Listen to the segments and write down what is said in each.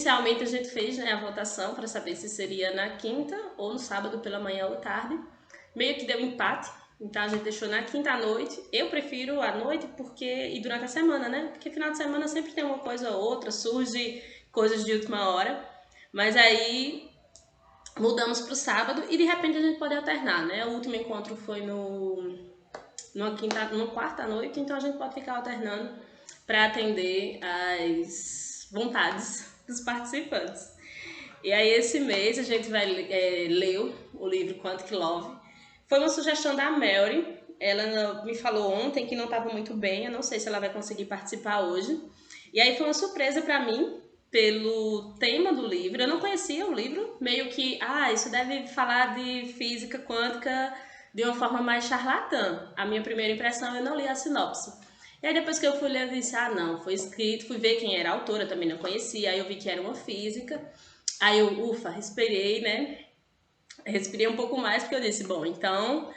Inicialmente a gente fez, né, a votação para saber se seria na quinta ou no sábado pela manhã ou tarde. Meio que deu empate, então a gente deixou na quinta à noite. Eu prefiro à noite e durante a semana, né? Porque final de semana sempre tem uma coisa ou outra, surge coisas de última hora. Mas aí mudamos para o sábado e de repente a gente pode alternar, né? O último encontro foi numa quarta à noite, então a gente pode ficar alternando para atender às vontades dos participantes. E aí esse mês a gente vai ler o livro Quantic Love. Foi uma sugestão da Mary, ela me falou ontem que não estava muito bem, eu não sei se ela vai conseguir participar hoje. E aí foi uma surpresa para mim, pelo tema do livro. Eu não conhecia o livro, meio que, isso deve falar de física quântica de uma forma mais charlatã. A minha primeira impressão, eu não li a sinopse. E aí depois que eu fui ler, eu disse, não, foi escrito, fui ver quem era a autora, também não conhecia, aí eu vi que era uma física, aí eu, respirei, né, respirei um pouco mais, porque eu disse, bom, então,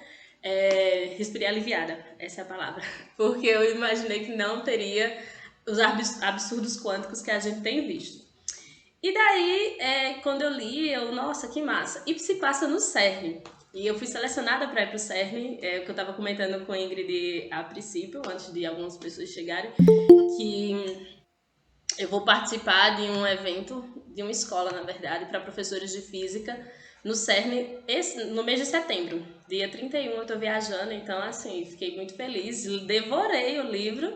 respirei aliviada, essa é a palavra, porque eu imaginei que não teria os absurdos quânticos que a gente tem visto. E daí, quando eu li, nossa, que massa, e se passa no CERN. E eu fui selecionada para ir para o CERN, que eu estava comentando com a Ingrid a princípio, antes de algumas pessoas chegarem, que eu vou participar de um evento, de uma escola, na verdade, para professores de física, no CERN, no mês de setembro. Dia 31 eu estou viajando, então, assim, fiquei muito feliz, devorei o livro,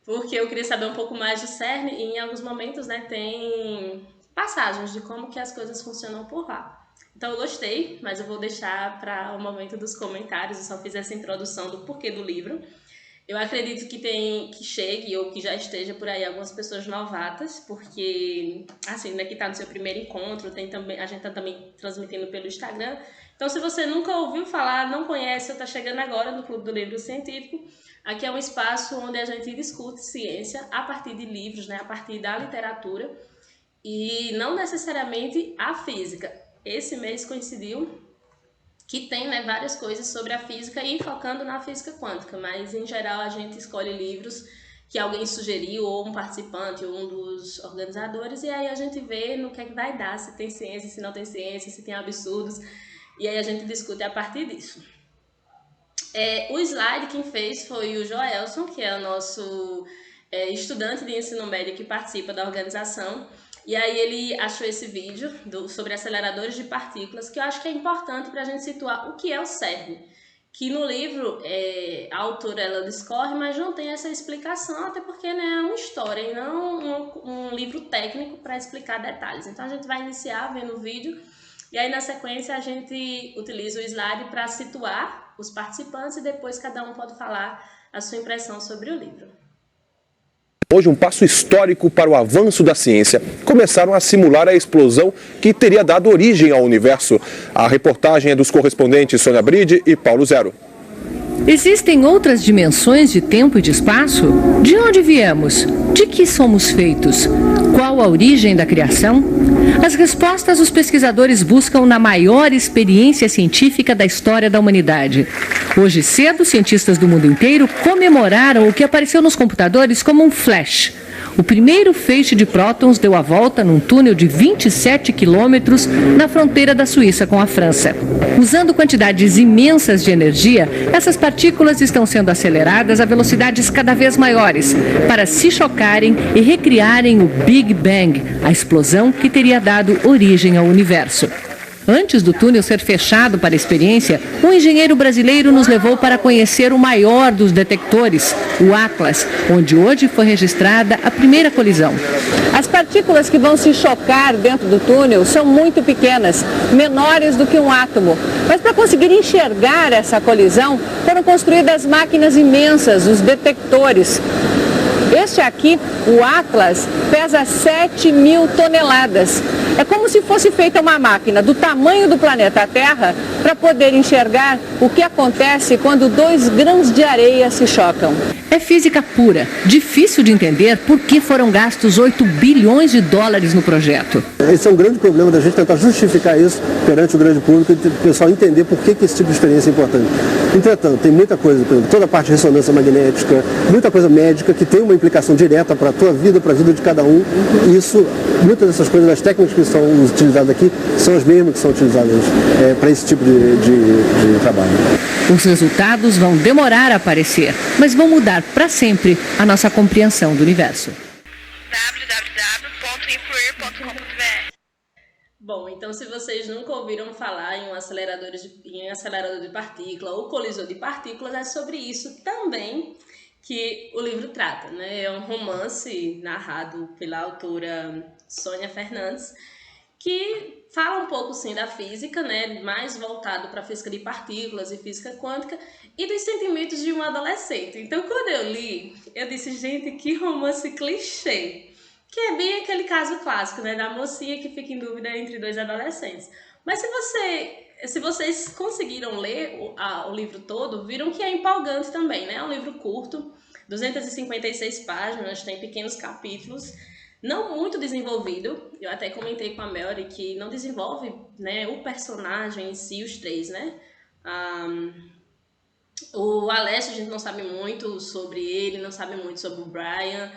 porque eu queria saber um pouco mais do CERN, e em alguns momentos, né, tem passagens de como que as coisas funcionam por lá. Então eu gostei, mas eu vou deixar para o momento dos comentários, eu só fiz essa introdução do porquê do livro. Eu acredito que chegue ou que já esteja por aí algumas pessoas novatas, porque, assim, né, que está no seu primeiro encontro, a gente está também transmitindo pelo Instagram. Então se você nunca ouviu falar, não conhece ou está chegando agora no Clube do Livro Científico, aqui é um espaço onde a gente discute ciência a partir de livros, né, a partir da literatura, e não necessariamente a física. Esse mês coincidiu que tem, né, várias coisas sobre a física e focando na física quântica, mas em geral a gente escolhe livros que alguém sugeriu, ou um participante, ou um dos organizadores, e aí a gente vê no que é que vai dar, se tem ciência, se não tem ciência, se tem absurdos, e aí a gente discute a partir disso. O slide quem fez foi o Joelson, que é o nosso estudante de ensino médio que participa da organização. E aí ele achou esse vídeo sobre aceleradores de partículas, que eu acho que é importante para a gente situar o que é o CERN. Que no livro a autora ela discorre, mas não tem essa explicação, até porque, né, é uma história e não um livro técnico para explicar detalhes. Então a gente vai iniciar vendo o vídeo e aí na sequência a gente utiliza o slide para situar os participantes e depois cada um pode falar a sua impressão sobre o livro. Hoje, um passo histórico para o avanço da ciência. Começaram a simular a explosão que teria dado origem ao universo. A reportagem é dos correspondentes Sônia Bride e Paulo Zero. Existem outras dimensões de tempo e de espaço? De onde viemos? De que somos feitos? Qual a origem da criação? As respostas os pesquisadores buscam na maior experiência científica da história da humanidade. Hoje cedo, cientistas do mundo inteiro comemoraram o que apareceu nos computadores como um flash. O primeiro feixe de prótons deu a volta num túnel de 27 quilômetros na fronteira da Suíça com a França. Usando quantidades imensas de energia, essas partículas estão sendo aceleradas a velocidades cada vez maiores para se chocarem e recriarem o Big Bang, a explosão que teria dado origem ao universo. Antes do túnel ser fechado para a experiência, um engenheiro brasileiro nos levou para conhecer o maior dos detectores, o Atlas, onde hoje foi registrada a primeira colisão. As partículas que vão se chocar dentro do túnel são muito pequenas, menores do que um átomo. Mas para conseguir enxergar essa colisão, foram construídas máquinas imensas, os detectores. Este aqui, o Atlas, pesa 7.000 toneladas. É como se fosse feita uma máquina do tamanho do planeta Terra para poder enxergar o que acontece quando 2 grãos de areia se chocam. É física pura, difícil de entender por que foram gastos 8 bilhões de dólares no projeto. Esse é um grande problema da gente tentar justificar isso perante o grande público e o pessoal entender por que esse tipo de experiência é importante. Entretanto, tem muita coisa, por exemplo, toda a parte de ressonância magnética, muita coisa médica que tem uma aplicação direta para a tua vida, para a vida de cada um. E isso, muitas dessas coisas, as técnicas que são utilizadas aqui, são as mesmas que são utilizadas para esse tipo de trabalho. Os resultados vão demorar a aparecer, mas vão mudar para sempre a nossa compreensão do universo. www.influir.com.br. Bom, então se vocês nunca ouviram falar em um acelerador de partícula ou colisor de partículas, é sobre isso também que o livro trata, né? É um romance narrado pela autora Sônia Fernandes, que fala um pouco, sim, da física, né? Mais voltado para a física de partículas e física quântica e dos sentimentos de um adolescente. Então, quando eu li, eu disse, gente, que romance clichê! Que é bem aquele caso clássico, né, da mocinha que fica em dúvida entre dois adolescentes. Mas se vocês conseguiram ler o livro todo, viram que é empolgante também, né? É um livro curto, 256 páginas, tem pequenos capítulos, não muito desenvolvido. Eu até comentei com a Melody que não desenvolve, né, o personagem em si, os três, né? O Alessio, a gente não sabe muito sobre ele, não sabe muito sobre o Brian.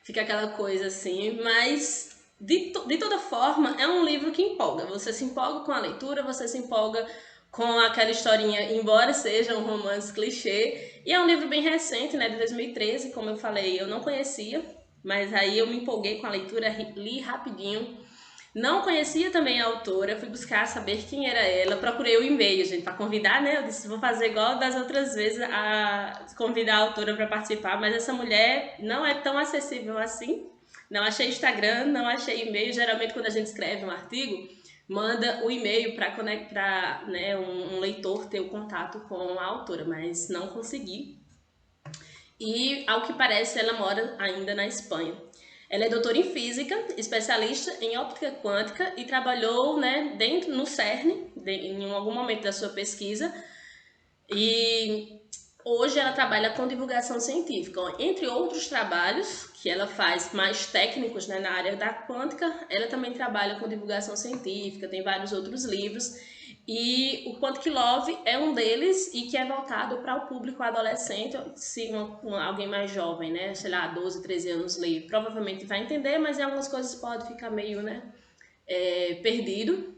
Fica aquela coisa assim, mas de toda forma é um livro que empolga. Você se empolga com a leitura, você se empolga com aquela historinha, embora seja um romance clichê. E é um livro bem recente, né, de 2013, como eu falei, eu não conhecia, mas aí eu me empolguei com a leitura, li rapidinho. Não conhecia também a autora, fui buscar saber quem era ela, procurei o e-mail, gente, para convidar, né? Eu disse, vou fazer igual das outras vezes, a convidar a autora para participar, mas essa mulher não é tão acessível assim. Não achei Instagram, não achei e-mail. Geralmente, quando a gente escreve um artigo, manda o e-mail para conectar, né, um leitor ter o contato com a autora, mas não consegui. E, ao que parece, ela mora ainda na Espanha. Ela é doutora em física, especialista em óptica quântica e trabalhou, né, no CERN, em algum momento da sua pesquisa. E hoje ela trabalha com divulgação científica. Entre outros trabalhos que ela faz mais técnicos, né, na área da quântica, ela também trabalha com divulgação científica, tem vários outros livros. E o Quantic Love é um deles e que é voltado para o público adolescente. Se alguém mais jovem, né, sei lá, 12, 13 anos ler, provavelmente vai entender, mas em algumas coisas pode ficar meio, né, perdido.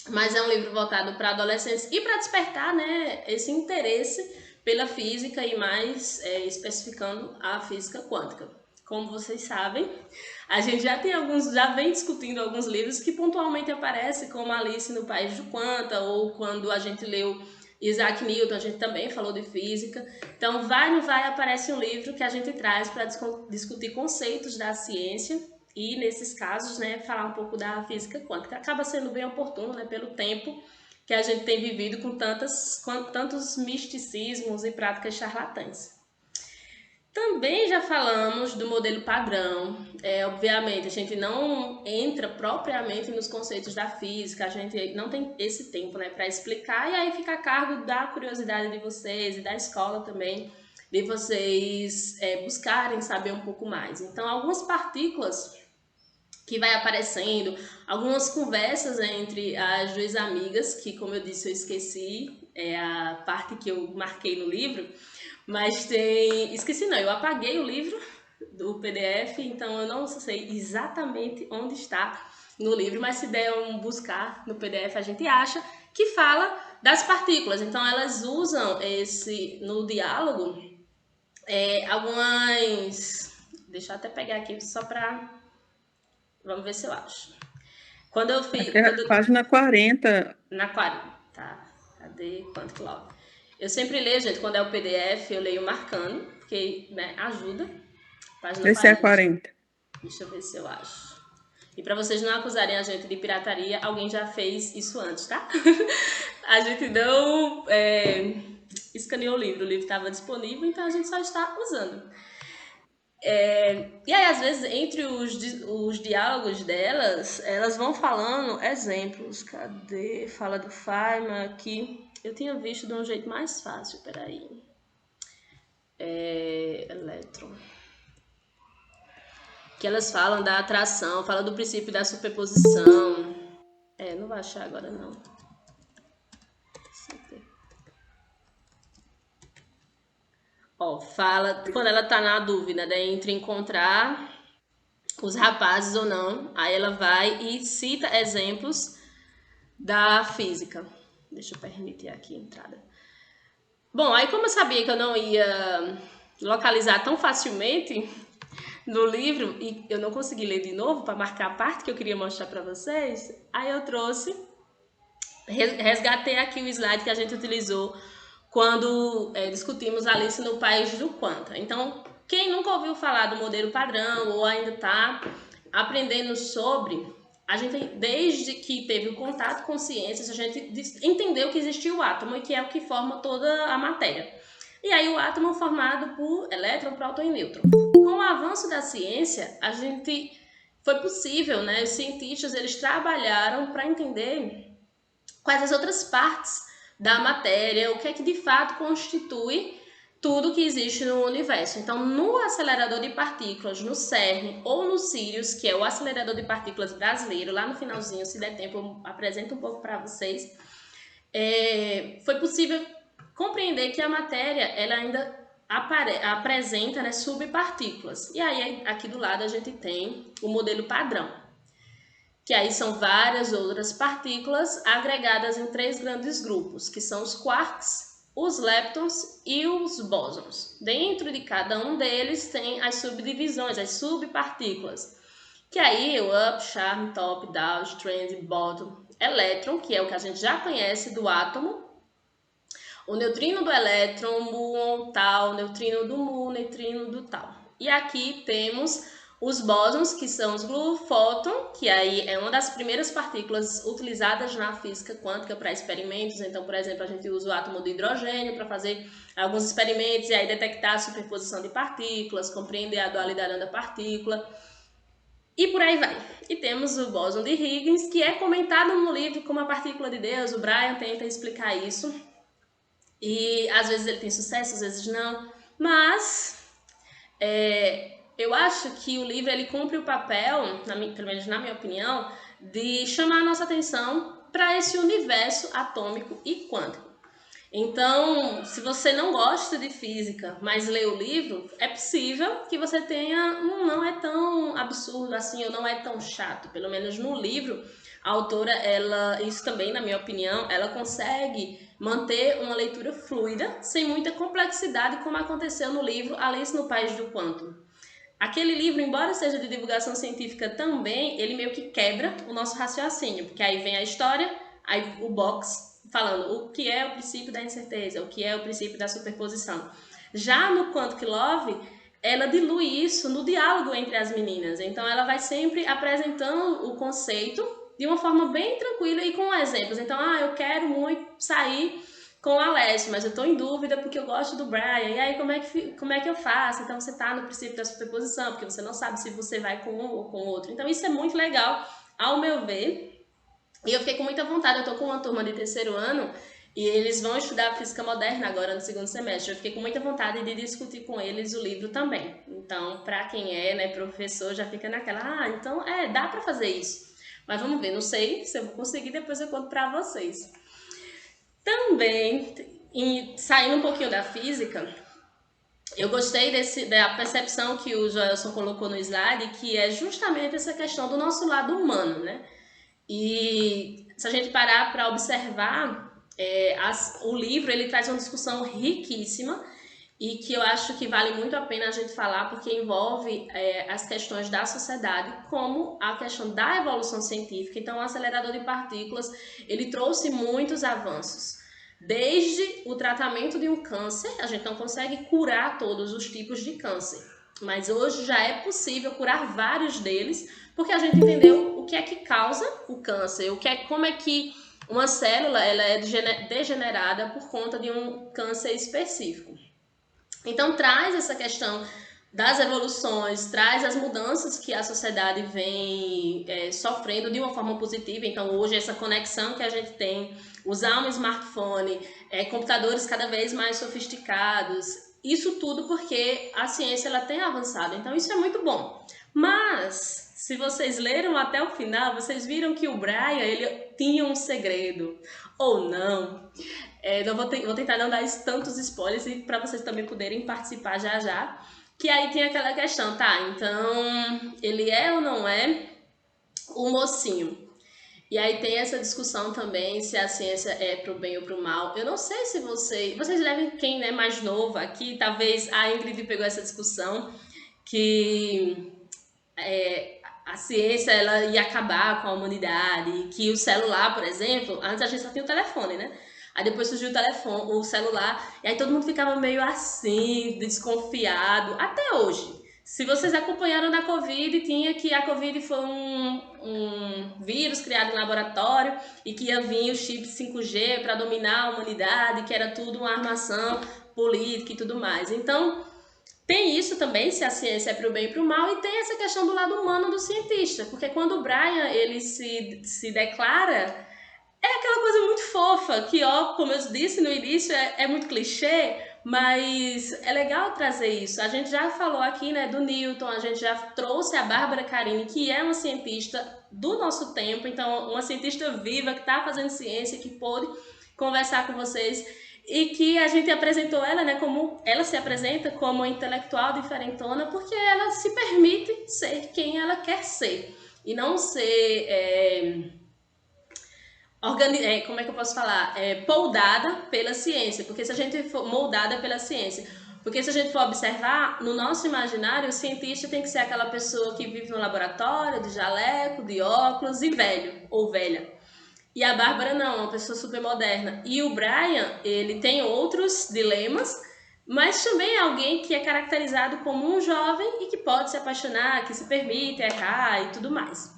Mas é um livro voltado para adolescentes e para despertar, né, esse interesse pela física e mais especificando a física quântica. Como vocês sabem, a gente já vem discutindo alguns livros que pontualmente aparecem, como Alice no País do Quanta, ou quando a gente leu Isaac Newton, a gente também falou de física. Então, vai não vai, aparece um livro que a gente traz para discutir conceitos da ciência e, nesses casos, né, falar um pouco da física quântica. Acaba sendo bem oportuno, né, pelo tempo que a gente tem vivido com tantos misticismos e práticas charlatãs. Também já falamos do modelo padrão. Obviamente, a gente não entra propriamente nos conceitos da física, a gente não tem esse tempo, né, para explicar, e aí fica a cargo da curiosidade de vocês e da escola também, de vocês buscarem saber um pouco mais. Então, algumas partículas que vai aparecendo, algumas conversas entre as duas amigas, que, como eu disse, eu esqueci, é a parte que eu marquei no livro, mas esqueci não, eu apaguei o livro do PDF, então eu não sei exatamente onde está no livro, mas se der buscar no PDF a gente acha, que fala das partículas. Então elas usam no diálogo, algumas... Deixa eu até pegar aqui só para... Vamos ver se eu acho. Quando eu fiz... Página 40. Na 40, tá. Cadê? Quantic Love? Eu sempre leio, gente, quando é o PDF, eu leio marcando, porque, né, ajuda. Página Esse 40. É 40. Deixa eu ver se eu acho. E para vocês não acusarem a gente de pirataria, alguém já fez isso antes, tá? A gente não escaneou o livro estava disponível, então a gente só está usando. E aí, às vezes, entre os diálogos delas, elas vão falando exemplos. Cadê? Fala do Feynman aqui. Eu tinha visto de um jeito mais fácil, peraí. Elétron. Que elas falam da atração, falam do princípio da superposição. Não vou achar agora, não. Ó, fala quando ela tá na dúvida, né, entre encontrar os rapazes ou não, aí ela vai e cita exemplos da física. Deixa eu permitir aqui a entrada. Bom, aí como eu sabia que eu não ia localizar tão facilmente no livro e eu não consegui ler de novo para marcar a parte que eu queria mostrar para vocês, aí eu resgatei aqui o slide que a gente utilizou quando discutimos Alice no País do Quanta. Então, quem nunca ouviu falar do modelo padrão ou ainda está aprendendo sobre, a gente, desde que teve o contato com ciências, a gente entendeu que existia o átomo e que é o que forma toda a matéria. E aí o átomo é formado por elétron, próton e nêutron. Com o avanço da ciência, foi possível, né? Os cientistas eles trabalharam para entender quais as outras partes da matéria, o que é que de fato constitui tudo que existe no universo. Então, no acelerador de partículas, no CERN ou no Sirius, que é o acelerador de partículas brasileiro, lá no finalzinho, se der tempo, eu apresento um pouco para vocês, foi possível compreender que a matéria ela ainda apresenta, né, subpartículas. E aí, aqui do lado, a gente tem o modelo padrão, que aí são várias outras partículas agregadas em 3 grandes grupos, que são os quarks, os leptons e os bósons. Dentro de cada um deles tem as subdivisões, as subpartículas, que aí o up, charm, top, down, strand, bottom, elétron, que é o que a gente já conhece do átomo, o neutrino do elétron, muon, tal, neutrino do mu, neutrino do tal. E aqui temos os bósons, que são os glufóton, que aí é uma das primeiras partículas utilizadas na física quântica para experimentos. Então, por exemplo, a gente usa o átomo do hidrogênio para fazer alguns experimentos e aí detectar a superposição de partículas, compreender a dualidade da partícula e por aí vai. E temos o bóson de Higgins, que é comentado no livro como a partícula de Deus. O Brian tenta explicar isso e às vezes ele tem sucesso, às vezes não, mas eu acho que o livro ele cumpre o papel, pelo menos na minha opinião, de chamar a nossa atenção para esse universo atômico e quântico. Então, se você não gosta de física, mas lê o livro, é possível que você tenha não é tão absurdo assim, ou não é tão chato. Pelo menos no livro, a autora, isso também, na minha opinião, ela consegue manter uma leitura fluida, sem muita complexidade, como aconteceu no livro Alice no País do Quantum. Aquele livro, embora seja de divulgação científica também, ele meio que quebra o nosso raciocínio, porque aí vem a história, aí o box falando o que é o princípio da incerteza, o que é o princípio da superposição. Já no Quantum Love, ela dilui isso no diálogo entre as meninas, então ela vai sempre apresentando o conceito de uma forma bem tranquila e com exemplos. Então, eu quero muito sair com a Alessia, mas eu estou em dúvida porque eu gosto do Brian, e aí como é que eu faço? Então você está no princípio da superposição, porque você não sabe se você vai com um ou com o outro. Então isso é muito legal, ao meu ver, e eu fiquei com muita vontade. Eu estou com uma turma de 3º ano, e eles vão estudar física moderna agora no 2º semestre. Eu fiquei com muita vontade de discutir com eles o livro também. Então, para quem é, né, professor, já fica naquela, então dá para fazer isso. Mas vamos ver, não sei se eu vou conseguir, depois eu conto para vocês. Também, saindo um pouquinho da física, eu gostei da percepção que o Joelson colocou no slide, que é justamente essa questão do nosso lado humano, né? E se a gente parar para observar, o livro ele traz uma discussão riquíssima e que eu acho que vale muito a pena a gente falar, porque envolve as questões da sociedade, como a questão da evolução científica. Então, o acelerador de partículas, ele trouxe muitos avanços. Desde o tratamento de um câncer, a gente não consegue curar todos os tipos de câncer, mas hoje já é possível curar vários deles, porque a gente entendeu o que é que causa o câncer, como é que uma célula ela é degenerada por conta de um câncer específico. Então traz essa questão das evoluções, traz as mudanças que a sociedade vem sofrendo de uma forma positiva. Então hoje essa conexão que a gente tem, usar um smartphone, computadores cada vez mais sofisticados, isso tudo porque a ciência ela tem avançado, então isso é muito bom. Mas se vocês leram até o final, vocês viram que o Brian ele tinha um segredo, ou não. Vou tentar não dar tantos spoilers e para vocês também poderem participar já já. Que aí tem aquela questão, tá? Então, ele é ou não é o mocinho? E aí tem essa discussão também se a ciência é pro bem ou pro mal. Eu não sei se vocês devem, quem é mais novo aqui, talvez a Ingrid pegou essa discussão que a ciência ela ia acabar com a humanidade, que o celular, por exemplo, antes a gente só tinha o telefone, né? Aí depois surgiu o celular, e aí todo mundo ficava meio assim, desconfiado, até hoje. Se vocês acompanharam na Covid, tinha que a Covid foi um vírus criado em laboratório e que ia vir o chip 5G para dominar a humanidade, que era tudo uma armação política e tudo mais. Então, tem isso também, se a ciência é para o bem e para o mal, e tem essa questão do lado humano do cientista, porque quando o Brian ele se declara, é aquela coisa muito fofa, que ó, como eu disse no início, é muito clichê, mas é legal trazer isso. A gente já falou aqui, né, do Newton, a gente já trouxe a Bárbara Carini, que é uma cientista do nosso tempo, então uma cientista viva que está fazendo ciência, que pôde conversar com vocês, e que a gente apresentou ela, né, como ela se apresenta como uma intelectual diferentona, porque ela se permite ser quem ela quer ser, e não ser... como é que eu posso falar? Poldada pela ciência, porque se a gente for moldada pela ciência, porque se a gente for observar, no nosso imaginário, o cientista tem que ser aquela pessoa que vive no laboratório, de jaleco, de óculos e velho ou velha. E a Bárbara não, é uma pessoa super moderna. E o Brian, ele tem outros dilemas, mas também é alguém que é caracterizado como um jovem e que pode se apaixonar, que se permite errar e tudo mais.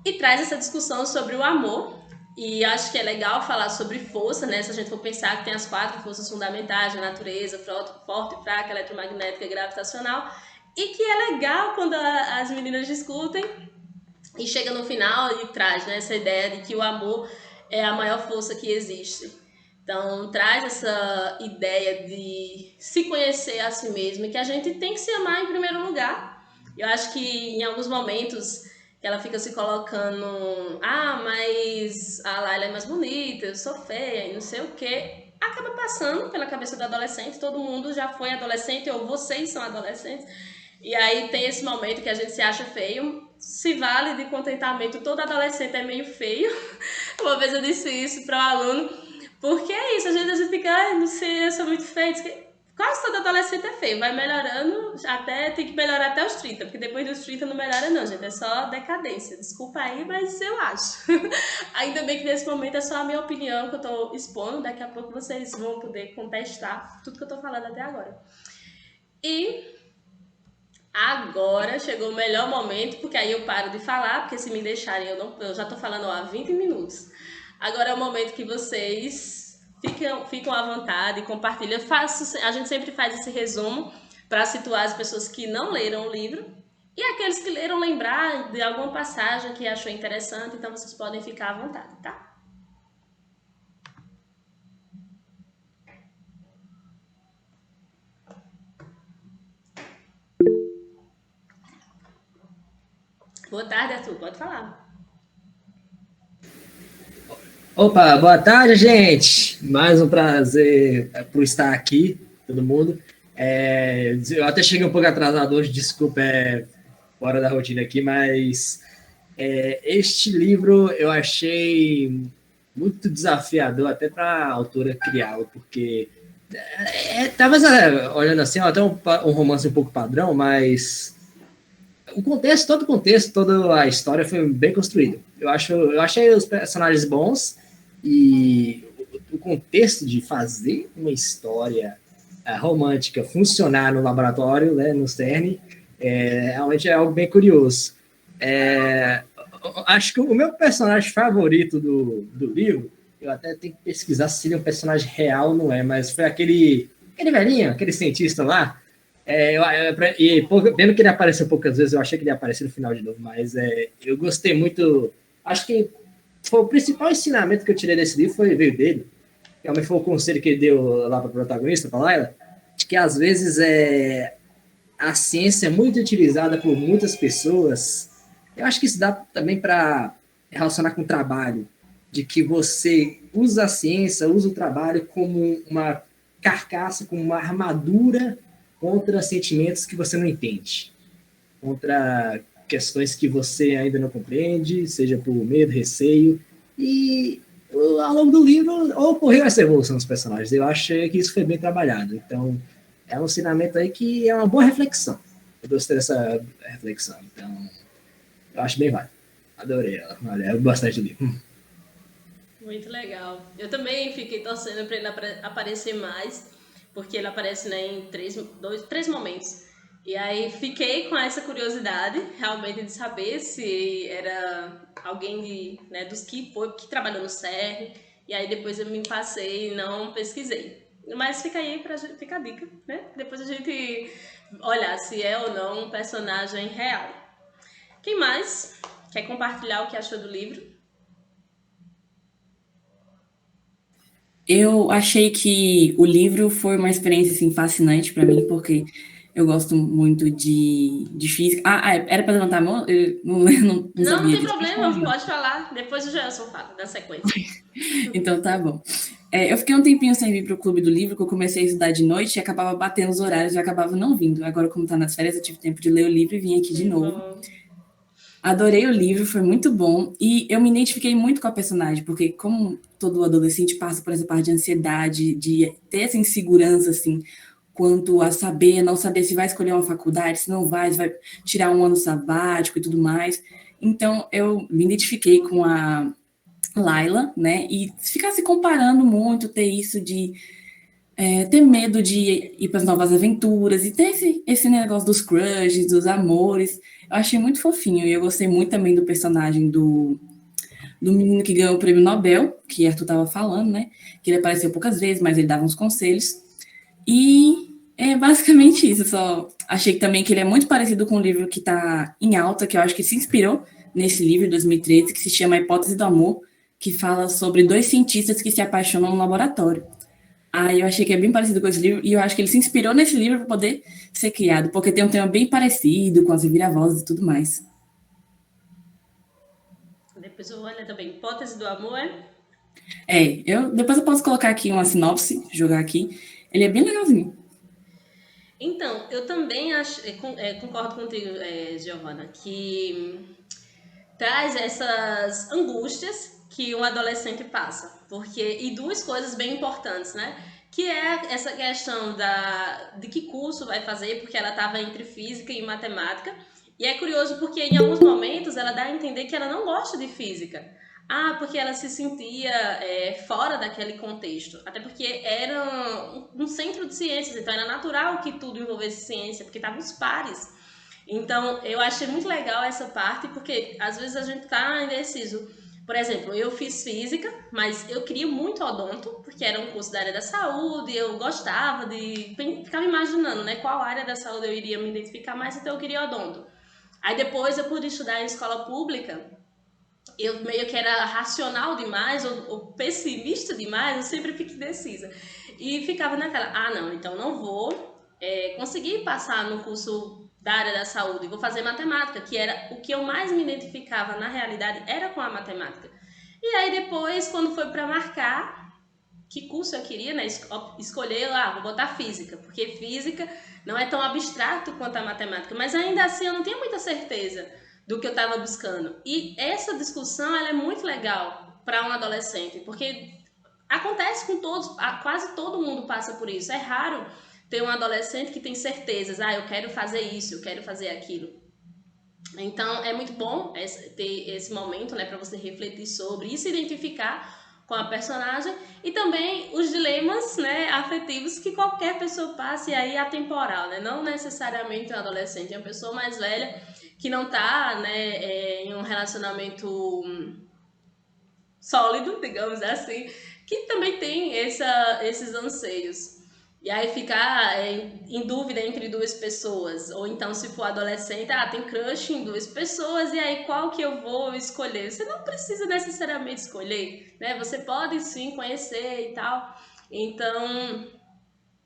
E traz essa discussão sobre o amor, e acho que é legal falar sobre força, né? Se a gente for pensar que tem as 4 forças fundamentais da natureza, forte, fraca, eletromagnética e gravitacional, e que é legal quando as meninas discutem e chega no final e traz, né, essa ideia de que o amor é a maior força que existe. Então, traz essa ideia de se conhecer a si mesmo e que a gente tem que se amar em primeiro lugar. Eu acho que em alguns momentos que ela fica se colocando, mas a Laila é mais bonita, eu sou feia e não sei o quê, acaba passando pela cabeça do adolescente, todo mundo já foi adolescente ou vocês são adolescentes, e aí tem esse momento que a gente se acha feio, se vale de contentamento, todo adolescente é meio feio. Uma vez eu disse isso para um aluno, porque é isso, às vezes a gente fica, não sei, eu sou muito feio, quase todo adolescente é feio, vai melhorando, tem que melhorar até os 30, porque depois dos 30 não melhora não, gente, é só decadência. Desculpa aí, mas eu acho. Ainda bem que nesse momento é só a minha opinião que eu tô expondo, daqui a pouco vocês vão poder contestar tudo que eu tô falando até agora. E agora chegou o melhor momento, porque aí eu paro de falar, porque se me deixarem eu já tô falando há 20 minutos. Agora é o momento que vocês ficam à vontade, compartilham. A gente sempre faz esse resumo para situar as pessoas que não leram o livro e aqueles que leram lembrar de alguma passagem que achou interessante, então vocês podem ficar à vontade, tá? Boa tarde, Arthur, pode falar. Opa, boa tarde, gente. Mais um prazer por estar aqui, todo mundo. Eu até cheguei um pouco atrasado hoje, desculpa, fora da rotina aqui, mas este livro eu achei muito desafiador até para a autora criá-lo, porque talvez olhando assim, até um romance um pouco padrão, mas todo o contexto, toda a história foi bem construída. Eu achei os personagens bons e o contexto de fazer uma história romântica funcionar no laboratório, né, no CERN, realmente é algo bem curioso. Acho que o meu personagem favorito do livro, eu até tenho que pesquisar se ele é um personagem real, não é, mas foi aquele velhinho, aquele cientista lá. Vendo que ele apareceu poucas vezes, eu achei que ele ia aparecer no final de novo, mas eu gostei muito. Acho que foi o principal ensinamento que eu tirei desse livro, veio dele. Realmente foi o conselho que ele deu lá para a protagonista, para a Laila, de que às vezes a ciência é muito utilizada por muitas pessoas. Eu acho que isso dá também para relacionar com o trabalho, de que você usa a ciência, usa o trabalho como uma carcaça, como uma armadura contra sentimentos que você não entende, contra questões que você ainda não compreende, seja por medo, receio, e ao longo do livro ocorreu essa evolução dos personagens. Eu acho que isso foi bem trabalhado. Então, é um ensinamento aí que é uma boa reflexão. Eu gostei dessa reflexão. Então, eu acho bem válido. Adorei ela. Olha, eu bastante do livro. Muito legal. Eu também fiquei torcendo para ele aparecer mais, porque ele aparece, né, em três momentos. E aí fiquei com essa curiosidade, realmente, de saber se era alguém né, dos que trabalhou no CERN. E aí depois eu me passei e não pesquisei. Mas fica aí fica a dica, né? Depois a gente olhar se é ou não um personagem real. Quem mais quer compartilhar o que achou do livro? Eu achei que o livro foi uma experiência assim, fascinante para mim, porque eu gosto muito de física. Era para levantar a mão? Eu não Não sabia tem disso. problema, pode falar. Depois o Gelson fala, na sequência. Então tá bom. Eu fiquei um tempinho sem vir para o Clube do Livro, que eu comecei a estudar de noite e acabava batendo os horários e acabava não vindo. Agora, como tá nas férias, eu tive tempo de ler o livro e vim aqui de novo. Bom. Adorei o livro, foi muito bom. E eu me identifiquei muito com a personagem, porque como todo adolescente passa por essa parte de ansiedade, de ter essa insegurança, assim, quanto a saber, não saber se vai escolher uma faculdade, se não vai, se vai tirar um ano sabático e tudo mais. Então, eu me identifiquei com a Layla, né? E ficar se comparando muito, ter isso de ter medo de ir para as novas aventuras e ter esse negócio dos crushes, dos amores. Eu achei muito fofinho e eu gostei muito também do personagem do menino que ganhou o prêmio Nobel, que Arthur estava falando, né? Que ele apareceu poucas vezes, mas ele dava uns conselhos. E é basicamente isso. Só achei também que ele é muito parecido com um livro que está em alta, que eu acho que se inspirou nesse livro de 2013, que se chama A Hipótese do Amor, que fala sobre dois cientistas que se apaixonam no laboratório. Aí eu achei que é bem parecido com esse livro, e eu acho que ele se inspirou nesse livro para poder ser criado, porque tem um tema bem parecido com as reviravoltas e tudo mais. Depois eu vou olhar também. Hipótese do Amor, Depois eu posso colocar aqui uma sinopse, jogar aqui. Ele é bem legalzinho. Então, eu também concordo contigo, Giovana, que traz essas angústias que um adolescente passa. E duas coisas bem importantes, né? Que é essa questão de que curso vai fazer, porque ela estava entre física e matemática. E é curioso porque em alguns momentos ela dá a entender que ela não gosta de física. Porque ela se sentia fora daquele contexto. Até porque era um centro de ciências, então era natural que tudo envolvesse ciência, porque estavam os pares. Então, eu achei muito legal essa parte, porque às vezes a gente tá indeciso. Por exemplo, eu fiz física, mas eu queria muito odonto, porque era um curso da área da saúde, eu gostava ficava imaginando, né, qual área da saúde eu iria me identificar mais, então eu queria odonto. Aí depois eu pude estudar em escola pública, eu meio que era racional demais ou pessimista demais, eu sempre fico indecisa. E ficava naquela, não, então não vou conseguir passar no curso da área da saúde, vou fazer matemática, que era o que eu mais me identificava na realidade, era com a matemática. E aí depois, quando foi para marcar que curso eu queria, né, escolher, vou botar física, porque física não é tão abstrato quanto a matemática, mas ainda assim eu não tinha muita certeza do que eu estava buscando. E essa discussão, ela é muito legal para um adolescente, porque acontece com todos, quase todo mundo passa por isso. É raro ter um adolescente que tem certezas, eu quero fazer isso, eu quero fazer aquilo. Então é muito bom ter esse momento, né, para você refletir sobre e se identificar com a personagem, e também os dilemas, né, afetivos que qualquer pessoa passa, e aí atemporal, né? Não necessariamente um adolescente, é uma pessoa mais velha que não está, né, em um relacionamento sólido, digamos assim, que também tem esses anseios. E aí ficar em dúvida entre duas pessoas. Ou então, se for adolescente, tem crush em duas pessoas, e aí qual que eu vou escolher? Você não precisa necessariamente escolher, né? Você pode sim conhecer e tal. Então,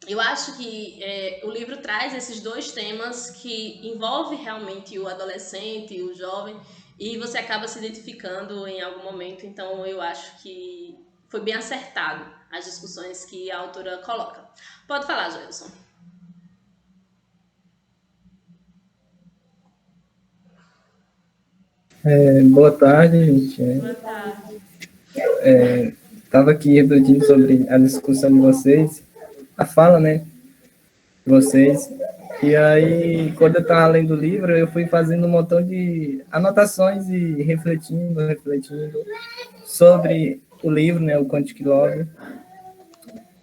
eu acho que o livro traz esses dois temas que envolvem realmente o adolescente e o jovem. e você acaba se identificando em algum momento. Então eu acho que foi bem acertado as discussões que a autora coloca. Pode falar, Joelson. Boa tarde, gente. Boa tarde. Estava aqui refletindo sobre a discussão de vocês, a fala, né, de vocês. E aí, quando eu estava lendo o livro, eu fui fazendo um montão de anotações e refletindo sobre o livro, né, o Quantic Love.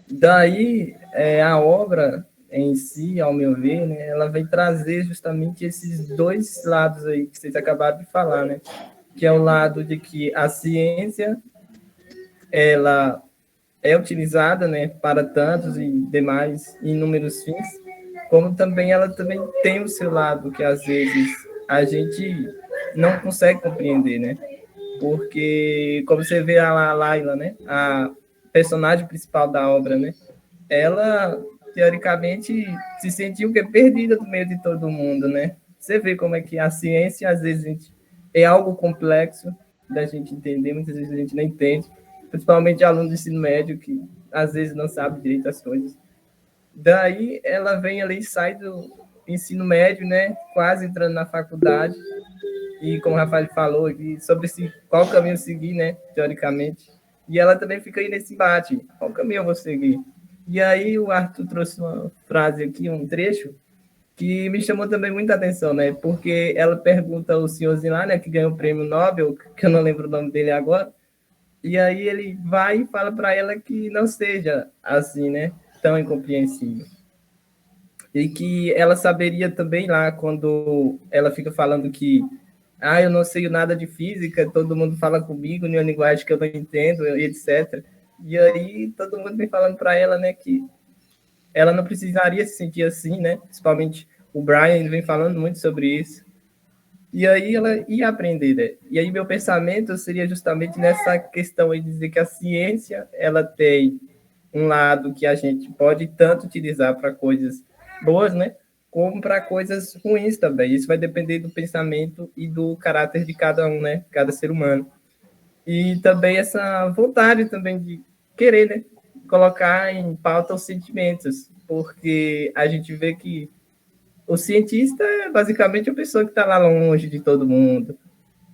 Daí, a obra em si, ao meu ver, né, ela vem trazer justamente esses dois lados aí que vocês acabaram de falar, né, que é o lado de que a ciência ela é utilizada, né, para tantos e demais inúmeros fins, como também ela também tem o seu lado que às vezes a gente não consegue compreender, né? Porque como você vê a Laila, né, a personagem principal da obra, né, ela teoricamente se sentiu que é perdida no meio de todo mundo, né? Você vê como é que a ciência às vezes é algo complexo da gente entender, muitas vezes a gente não entende, principalmente aluno do ensino médio que às vezes não sabe direito as coisas. Daí ela vem ali, sai do ensino médio, né, quase entrando na faculdade, e como o Rafael falou aqui, sobre qual caminho seguir, né, teoricamente, e ela também fica aí nesse embate, qual caminho eu vou seguir? E aí o Arthur trouxe uma frase aqui, um trecho, que me chamou também muita atenção, né, porque ela pergunta ao senhorzinho lá, né, que ganhou o prêmio Nobel, que eu não lembro o nome dele agora, e aí ele vai e fala para ela que não seja assim, né, tão incompreensível. E que ela saberia também lá, quando ela fica falando que eu não sei nada de física, todo mundo fala comigo em uma linguagem que eu não entendo, etc. E aí todo mundo vem falando para ela, né, que ela não precisaria se sentir assim, né, principalmente o Brian, ele vem falando muito sobre isso. E aí ela ia aprender, né? E aí meu pensamento seria justamente nessa questão aí de dizer que a ciência, ela tem um lado que a gente pode tanto utilizar para coisas boas, né? Como para coisas ruins também. Isso vai depender do pensamento e do caráter de cada um, né? Cada ser humano. E também essa vontade também de querer, né? Colocar em pauta os sentimentos, porque a gente vê que o cientista é basicamente a pessoa que está lá longe de todo mundo,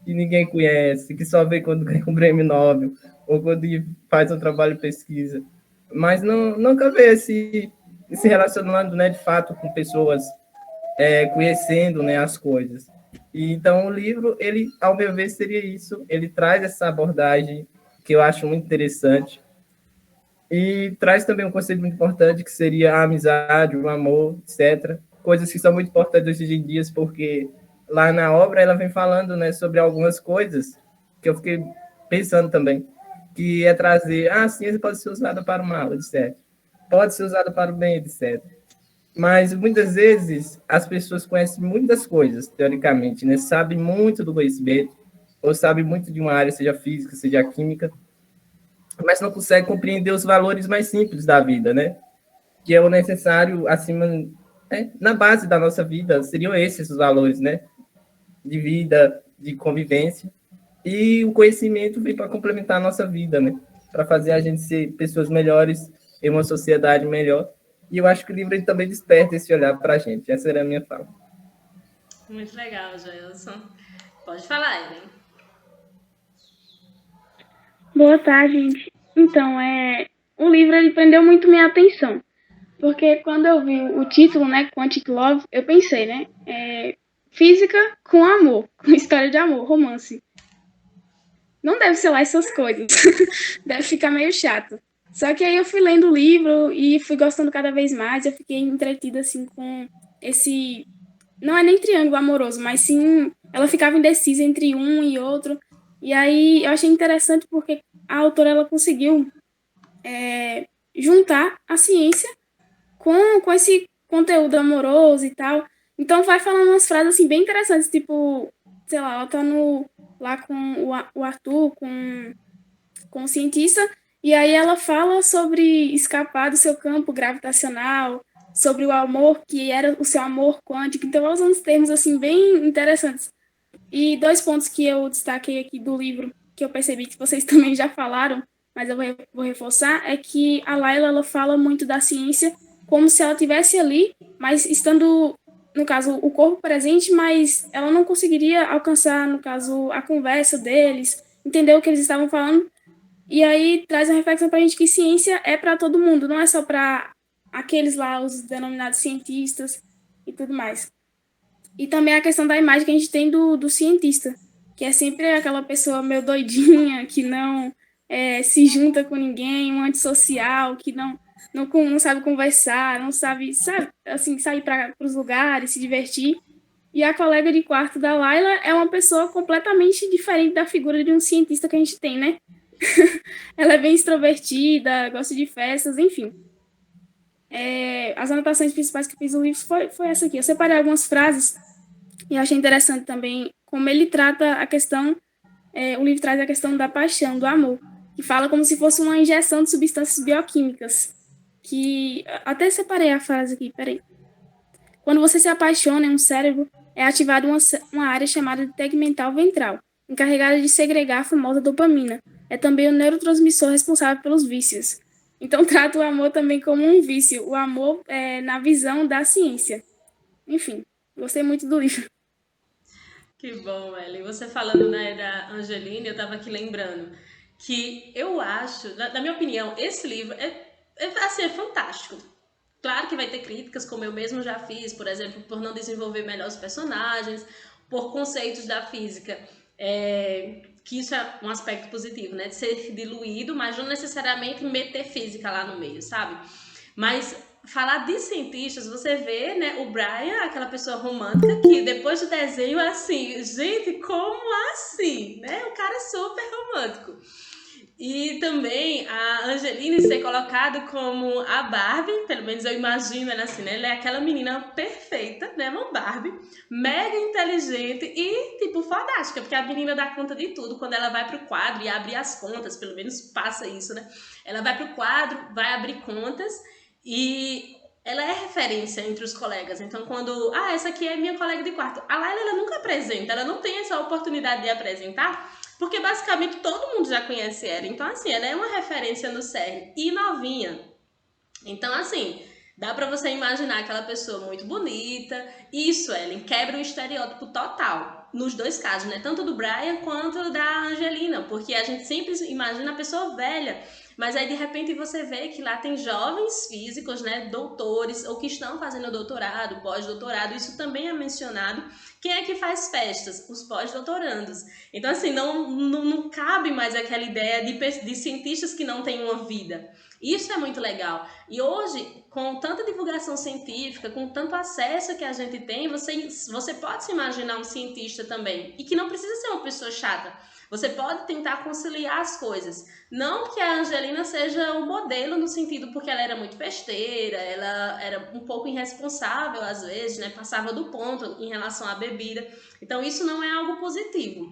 que ninguém conhece, que só vê quando ganha um prêmio Nobel ou quando faz um trabalho de pesquisa. Mas nunca vê se relacionando, né, de fato, com pessoas conhecendo, né, as coisas. E, então, o livro, ele, ao meu ver, seria isso. Ele traz essa abordagem que eu acho muito interessante e traz também um conceito muito importante, que seria a amizade, o amor, etc., coisas que são muito importantes hoje em dia, porque lá na obra ela vem falando, né, sobre algumas coisas que eu fiquei pensando também, que é trazer, a ciência pode ser usada para o mal, etc. Pode ser usada para o bem, etc. Mas muitas vezes as pessoas conhecem muitas coisas, teoricamente, né, sabem muito do conhecimento, ou sabem muito de uma área, seja física, seja química, mas não conseguem compreender os valores mais simples da vida, né? Que é o necessário acima, na base da nossa vida, seriam esses os valores, né? De vida, de convivência. E o conhecimento vem para complementar a nossa vida, né? Para fazer a gente ser pessoas melhores em uma sociedade melhor. E eu acho que o livro ele também desperta esse olhar para a gente. Essa era a minha fala. Muito legal, Joelson. Pode falar, Ellen. Boa tarde, gente. Então, o livro ele prendeu muito minha atenção. Porque quando eu vi o título, né, Quantic Love, eu pensei, né, física com amor, com história de amor, romance. Não deve ser lá essas coisas. Deve ficar meio chato. Só que aí eu fui lendo o livro e fui gostando cada vez mais. Eu fiquei entretida, assim, com esse... Não é nem triângulo amoroso, mas sim... Ela ficava indecisa entre um e outro. E aí eu achei interessante porque a autora ela conseguiu juntar a ciência com esse conteúdo amoroso e tal. Então vai falando umas frases assim, bem interessantes, tipo, sei lá, ela tá lá com o Arthur, com o cientista, e aí ela fala sobre escapar do seu campo gravitacional, sobre o amor, que era o seu amor quântico. Então ela usa uns termos assim, bem interessantes. E 2 pontos que eu destaquei aqui do livro, que eu percebi que vocês também já falaram, mas eu vou reforçar, é que a Laila ela fala muito da ciência como se ela estivesse ali, mas estando, no caso, o corpo presente, mas ela não conseguiria alcançar, no caso, a conversa deles, entender o que eles estavam falando. E aí traz a reflexão para a gente que ciência é para todo mundo, não é só para aqueles lá, os denominados cientistas e tudo mais. E também a questão da imagem que a gente tem do cientista, que é sempre aquela pessoa meio doidinha, que não se junta com ninguém, um antissocial, que não sabe conversar, não sabe assim, sair para os lugares, se divertir. E a colega de quarto da Laila é uma pessoa completamente diferente da figura de um cientista que a gente tem, né? Ela é bem extrovertida, gosta de festas, enfim. As anotações principais que eu fiz no livro foi essa aqui. Eu separei algumas frases e eu achei interessante também como ele trata a questão, o livro traz a questão da paixão, do amor, que fala como se fosse uma injeção de substâncias bioquímicas, que até separei a frase aqui, peraí. Quando você se apaixona em um cérebro, é ativada uma área chamada de tegmental ventral, encarregada de segregar a famosa dopamina. É também o neurotransmissor responsável pelos vícios. Então, trata o amor também como um vício, o amor na visão da ciência. Enfim, gostei muito do livro. Que bom, Ellen. Você falando, né, da Angeline, eu estava aqui lembrando que eu acho, na minha opinião, esse livro assim, é fantástico. Claro que vai ter críticas, como eu mesmo já fiz, por exemplo, por não desenvolver melhor os personagens, por conceitos da física, que isso é um aspecto positivo, né? De ser diluído, mas não necessariamente meter física lá no meio, sabe? Mas falar de cientistas, você vê, né, o Brian, aquela pessoa romântica, que depois do desenho, assim, gente, como assim? Né? O cara é super romântico. E também a Angeline ser colocada como a Barbie, pelo menos eu imagino ela assim, né? Ela é aquela menina perfeita, né? Uma Barbie, mega inteligente e, tipo, fantástica, porque a menina dá conta de tudo. Quando ela vai pro quadro e abre as contas, pelo menos passa isso, né? Ela vai pro quadro, vai abrir contas e ela é referência entre os colegas. Então, quando... essa aqui é minha colega de quarto. A Laila, ela nunca apresenta, ela não tem essa oportunidade de apresentar, porque basicamente todo mundo já conhece ela. Então, assim, ela é uma referência no CERN e novinha. Então, assim, dá pra você imaginar aquela pessoa muito bonita. Isso, Ellen, quebra o estereótipo total. Nos dois casos, né? Tanto do Brian quanto da Angelina. Porque a gente sempre imagina a pessoa velha. Mas aí, de repente, você vê que lá tem jovens físicos, né, doutores, ou que estão fazendo doutorado, pós-doutorado, isso também é mencionado. Quem é que faz festas? Os pós-doutorandos. Então, assim, não cabe mais aquela ideia de cientistas que não têm uma vida. Isso é muito legal. E hoje, com tanta divulgação científica, com tanto acesso que a gente tem, você pode se imaginar um cientista também. E que não precisa ser uma pessoa chata. Você pode tentar conciliar as coisas. Não que a Angelina seja um modelo no sentido porque ela era muito festeira, ela era um pouco irresponsável às vezes, né? Passava do ponto em relação à bebida. Então isso não é algo positivo.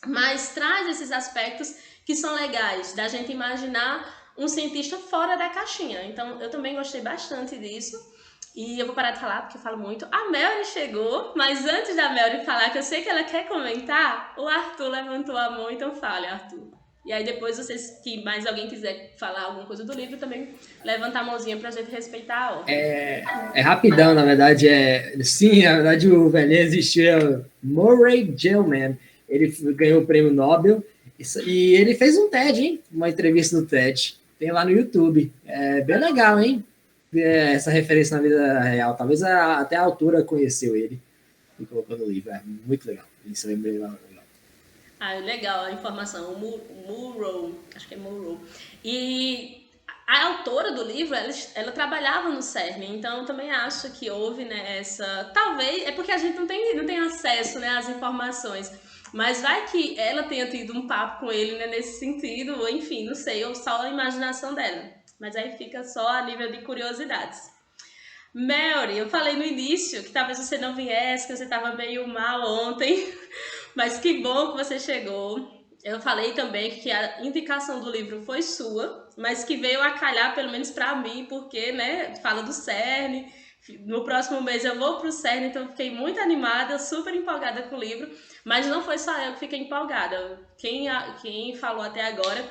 Mas traz esses aspectos que são legais, da gente imaginar um cientista fora da caixinha. Então eu também gostei bastante disso. E eu vou parar de falar porque eu falo muito. A Melry chegou, mas antes da Melry falar, que eu sei que ela quer comentar, o Arthur levantou a mão, então fale, Arthur. E aí depois, vocês, que mais alguém quiser falar alguma coisa do livro, também levanta a mãozinha pra gente respeitar a ordem. É rapidão, na verdade. Sim, na verdade o velhinho existia Murray Gell-Mann. Ele ganhou o prêmio Nobel e ele fez um TED, hein? Uma entrevista no TED. Tem lá no YouTube. É bem legal, hein? Essa referência na vida real. Talvez até a autora conheceu ele e colocou no livro. É muito legal. Isso é bem legal. Legal a informação. O Murrow, acho que é Murrow. E a autora do livro, ela trabalhava no CERN, então eu também acho que houve, né, essa... Talvez, é porque a gente não tem acesso, né, às informações, mas vai que ela tenha tido um papo com ele, né, nesse sentido, ou enfim, não sei, ou só a imaginação dela. Mas aí fica só a nível de curiosidades. Melry, eu falei no início que talvez você não viesse, que você estava meio mal ontem, mas que bom que você chegou. Eu falei também que a indicação do livro foi sua, mas que veio a calhar, pelo menos para mim, porque, né, fala do CERN, No próximo mês eu vou para o CERN, então eu fiquei muito animada, super empolgada com o livro, mas não foi só eu que fiquei empolgada. Quem falou até agora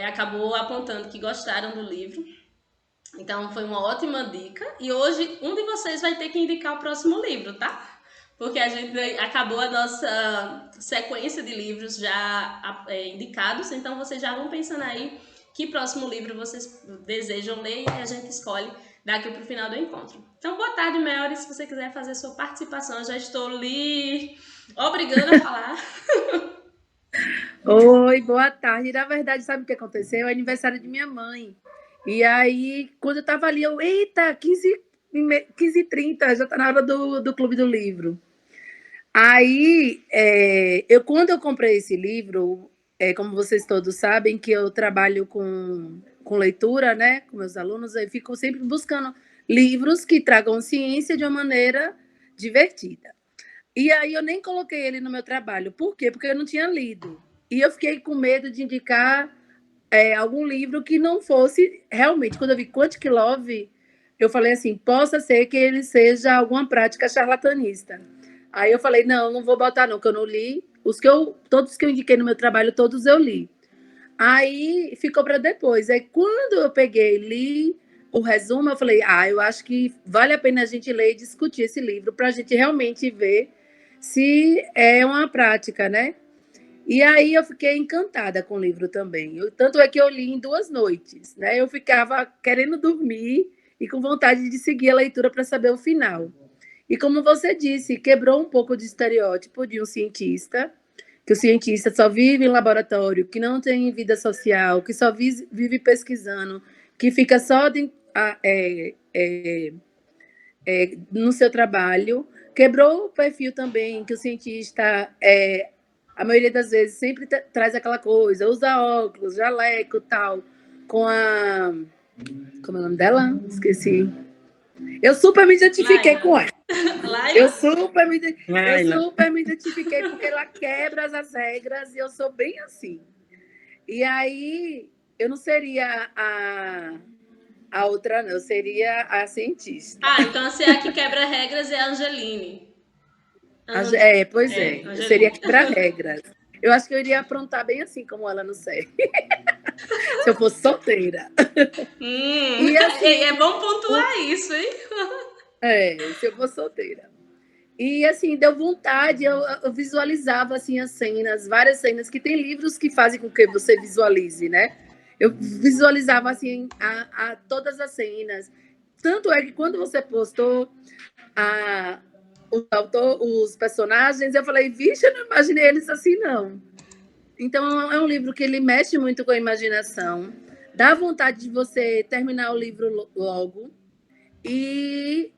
acabou apontando que gostaram do livro, então foi uma ótima dica. E hoje um de vocês vai ter que indicar o próximo livro, tá? Porque a gente acabou a nossa sequência de livros já indicados, então vocês já vão pensando aí que próximo livro vocês desejam ler e a gente escolhe daqui para o final do encontro. Então, boa tarde, Melody. Se você quiser fazer sua participação, eu já estou lhe obrigando a falar. Oi, boa tarde. Na verdade, sabe o que aconteceu? É o aniversário de minha mãe. E aí, quando eu estava ali, eita, 15h30, já está na hora do Clube do Livro. Aí, quando eu comprei esse livro, como vocês todos sabem, que eu trabalho com leitura, né, com meus alunos, eu fico sempre buscando livros que tragam ciência de uma maneira divertida. E aí eu nem coloquei ele no meu trabalho. Por quê? Porque eu não tinha lido. E eu fiquei com medo de indicar algum livro que não fosse realmente. Quando eu vi Quantic Love, eu falei assim, possa ser que ele seja alguma prática charlatanista. Aí eu falei, não vou botar não, que eu não li. Todos que eu indiquei no meu trabalho, todos eu li. Aí ficou para depois. Aí quando eu peguei, li o resumo, eu falei, eu acho que vale a pena a gente ler e discutir esse livro para a gente realmente ver se é uma prática, né? E aí eu fiquei encantada com o livro também. Tanto é que eu li em 2 noites, né? Eu ficava querendo dormir e com vontade de seguir a leitura para saber o final. E como você disse, quebrou um pouco de estereótipo de um cientista, que o cientista só vive em laboratório, que não tem vida social, que só vive pesquisando, que fica só no seu trabalho. Quebrou o perfil também, que o cientista, a maioria das vezes, sempre traz aquela coisa, usa óculos, jaleco e tal, com a... Como é o nome dela? Esqueci. Eu super me identifiquei com ela. Eu super me identifiquei porque ela quebra as regras e eu sou bem assim. E aí, eu não seria a outra, não. Eu seria a cientista. Então se a que quebra regras é a Angeline. Pois é. Eu seria quebrar regras. Eu acho que eu iria aprontar bem assim como ela, não sei. Se eu fosse solteira. E assim, é bom pontuar isso, hein? Se eu fosse solteira. E assim, deu vontade, eu visualizava assim as cenas, várias cenas, que tem livros que fazem com que você visualize, né? Eu visualizava assim todas as cenas. Tanto é que quando você postou os personagens, eu falei, vixe, eu não imaginei eles assim, não. Então, é um livro que ele mexe muito com a imaginação, dá vontade de você terminar o livro logo. E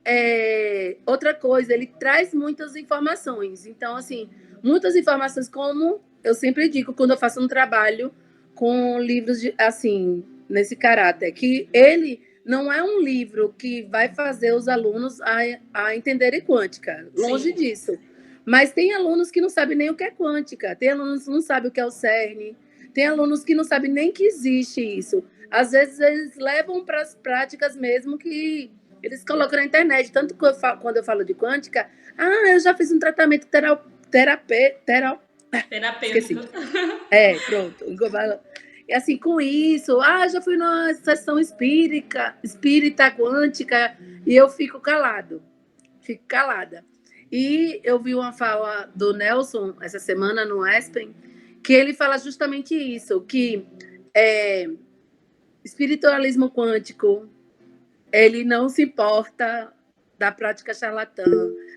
outra coisa, ele traz muitas informações. Então, assim, muitas informações, como eu sempre digo quando eu faço um trabalho com livros assim, nesse caráter, que ele não é um livro que vai fazer os alunos a entenderem quântica, longe disso. Mas tem alunos que não sabem nem o que é quântica, tem alunos que não sabem o que é o CERN, tem alunos que não sabem nem que existe isso. Às vezes, eles levam para as práticas mesmo que eles colocam na internet. Tanto que quando eu falo de quântica, eu já fiz um tratamento terapêutico. Esqueci. Pronto. E assim, com isso, já fui numa sessão espírita quântica, e eu fico calada. E eu vi uma fala do Nelson essa semana no Aspen, que ele fala justamente isso, que espiritualismo quântico, ele não se importa da prática charlatã,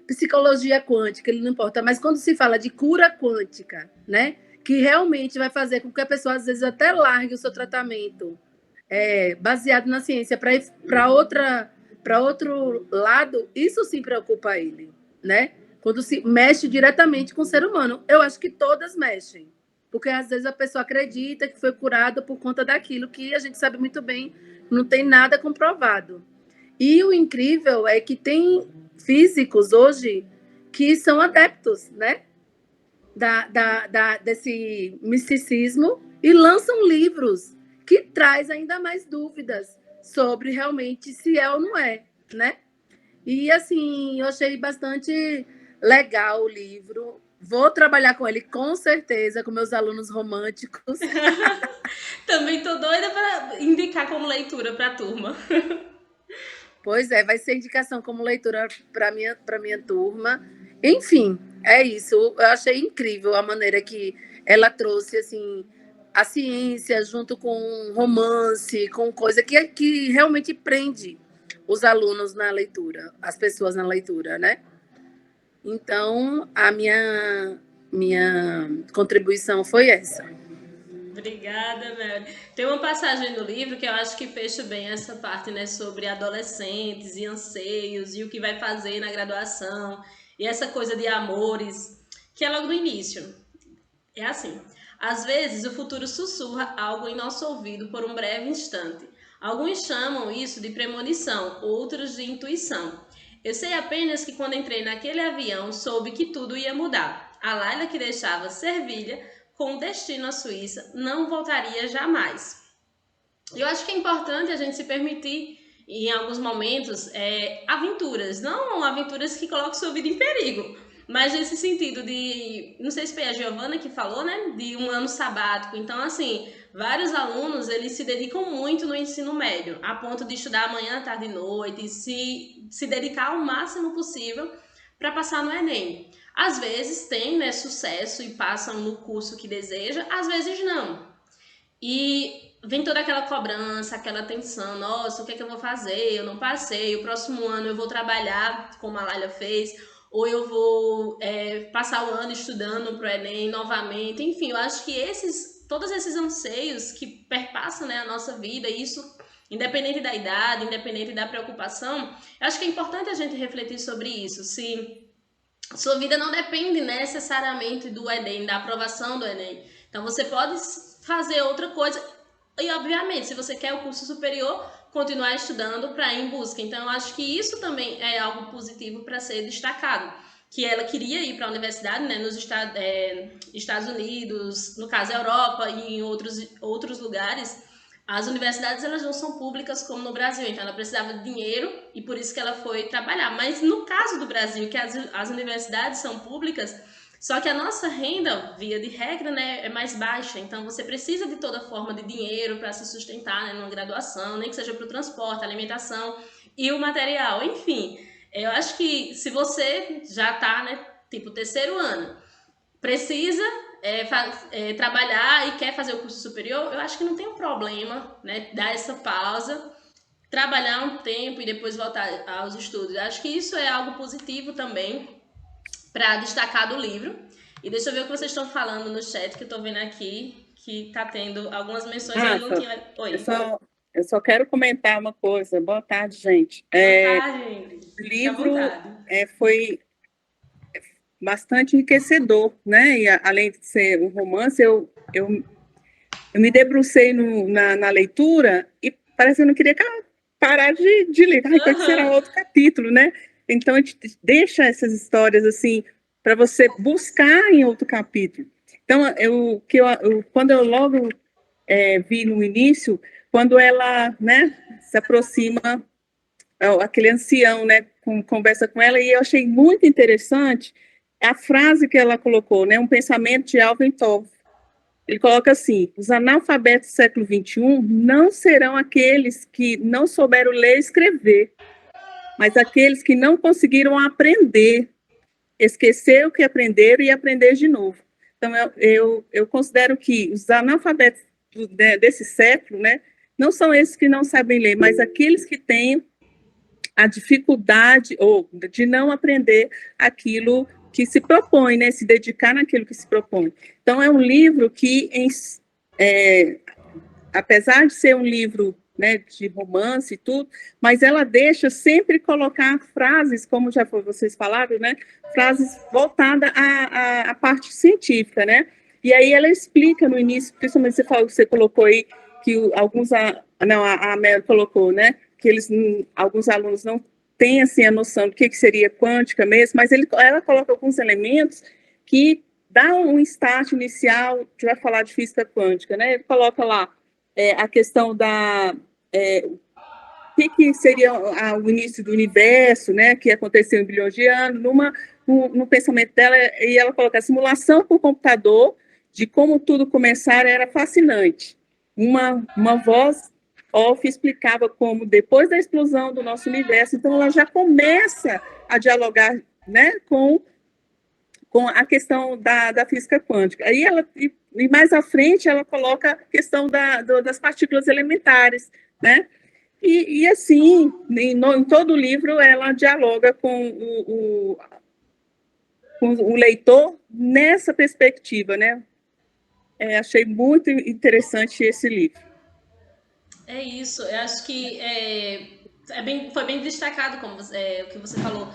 psicologia quântica, ele não importa, mas quando se fala de cura quântica, né, que realmente vai fazer com que a pessoa, às vezes, até largue o seu tratamento baseado na ciência para outro lado, isso sim preocupa ele, né? Quando se mexe diretamente com o ser humano. Eu acho que todas mexem, porque às vezes a pessoa acredita que foi curada por conta daquilo que a gente sabe muito bem, não tem nada comprovado. E o incrível é que tem físicos hoje que são adeptos, né, desse misticismo e lançam livros que traz ainda mais dúvidas sobre realmente se é ou não é, né? E, assim, eu achei bastante legal o livro. Vou trabalhar com ele, com certeza, com meus alunos românticos. Também tô doida para indicar como leitura para a turma. Pois é, vai ser indicação como leitura para minha turma. Enfim, é isso. Eu achei incrível a maneira que ela trouxe assim a ciência junto com romance, com coisa que realmente prende os alunos na leitura, as pessoas na leitura, né? Então, a minha contribuição foi essa. Obrigada, Mel. Tem uma passagem no livro que eu acho que fecha bem essa parte, né, sobre adolescentes e anseios e o que vai fazer na graduação e essa coisa de amores, que é logo no início. É assim: às vezes o futuro sussurra algo em nosso ouvido por um breve instante. Alguns chamam isso de premonição, outros de intuição. Eu sei apenas que quando entrei naquele avião soube que tudo ia mudar. A Laila que deixava Servilha com destino à Suíça não voltaria jamais. Eu acho que é importante a gente se permitir, em alguns momentos, aventuras. Não aventuras que colocam sua vida em perigo, mas nesse sentido de... Não sei se foi a Giovana que falou, né? De um ano sabático. Então, assim, vários alunos, eles se dedicam muito no ensino médio, a ponto de estudar manhã, tarde e noite, se dedicar ao máximo possível para passar no Enem. Às vezes tem, né, sucesso e passam no curso que deseja, às vezes não. E vem toda aquela cobrança, aquela tensão: nossa, o que é que eu vou fazer? Eu não passei, o próximo ano eu vou trabalhar como a Laila fez, ou eu vou passar o ano estudando para o Enem novamente. Enfim, eu acho que todos esses anseios que perpassam, né, a nossa vida, isso independente da idade, independente da preocupação, eu acho que é importante a gente refletir sobre isso. Se sua vida não depende necessariamente do Enem, da aprovação do Enem. Então, você pode fazer outra coisa. E, obviamente, se você quer o curso superior, continuar estudando para ir em busca. Então, eu acho que isso também é algo positivo para ser destacado. Que ela queria ir para a universidade, né, nos Estados Unidos, no caso, Europa e em outros lugares. As universidades, elas não são públicas como no Brasil, então ela precisava de dinheiro e por isso que ela foi trabalhar. Mas no caso do Brasil, que as universidades são públicas, só que a nossa renda, via de regra, né, é mais baixa, então você precisa de toda forma de dinheiro para se sustentar, né, numa graduação, nem que seja para o transporte, alimentação e o material. Enfim, eu acho que se você já está, né, tipo, terceiro ano, precisa trabalhar e quer fazer o curso superior, eu acho que não tem um problema, né, dar essa pausa, trabalhar um tempo e depois voltar aos estudos. Eu acho que isso é algo positivo também para destacar do livro. E deixa eu ver o que vocês estão falando no chat, que eu estou vendo aqui, que está tendo algumas menções. Eu não tinha... Oi. Eu só quero comentar uma coisa. Boa tarde, gente. Boa tarde, Ingrid. O livro foi bastante enriquecedor, né? E além de ser um romance, eu me debrucei na leitura e parece que eu não queria parar de ler. Ai, que será outro capítulo, né? Então, a gente deixa essas histórias assim para você buscar em outro capítulo. Então, quando eu logo vi no início, quando ela, né, se aproxima, aquele ancião, né, conversa com ela, e eu achei muito interessante a frase que ela colocou, né, um pensamento de Alvin Toffler. Ele coloca assim: os analfabetos do século XXI não serão aqueles que não souberam ler e escrever, mas aqueles que não conseguiram aprender, esquecer o que aprenderam e aprender de novo. Então, eu considero que os analfabetos desse século, né, não são esses que não sabem ler, mas aqueles que têm a dificuldade ou de não aprender aquilo que se propõe, né, se dedicar naquilo que se propõe. Então, é um livro que, apesar de ser um livro, né, de romance e tudo, mas ela deixa sempre colocar frases, como já vocês falaram, né, frases voltadas à parte científica, né, e aí ela explica no início, principalmente você colocou aí, que a Mel colocou, né, que alguns alunos não têm, assim, a noção do que seria quântica mesmo, mas ela coloca alguns elementos que dá um start inicial, a gente vai falar de física quântica, né, ele coloca lá a questão o que seria o início do universo, né, que aconteceu em bilhões de anos, no pensamento dela, e ela coloca a simulação por computador de como tudo começar era fascinante. Uma voz off explicava como, depois da explosão do nosso universo, então ela já começa a dialogar, né, com a questão da física quântica. Aí e mais à frente ela coloca a questão das partículas elementares, né? E assim, em todo o livro, ela dialoga com o leitor nessa perspectiva, né? Achei muito interessante esse livro. É isso, eu acho que foi bem destacado como o que você falou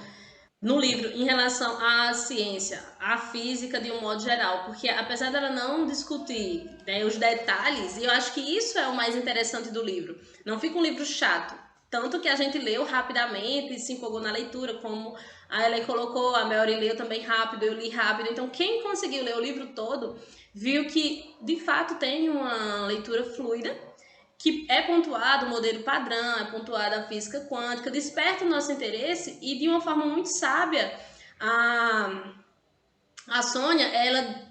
no livro em relação à ciência, à física de um modo geral, porque apesar dela não discutir, né, os detalhes, eu acho que isso é o mais interessante do livro. Não fica um livro chato, tanto que a gente leu rapidamente e se empolgou na leitura, como a Ellen colocou, a Melody leu também rápido, eu li rápido. Então quem conseguiu ler o livro todo viu que de fato tem uma leitura fluida, que é pontuado o modelo padrão, é pontuada a física quântica, desperta o nosso interesse e de uma forma muito sábia a Sônia, ela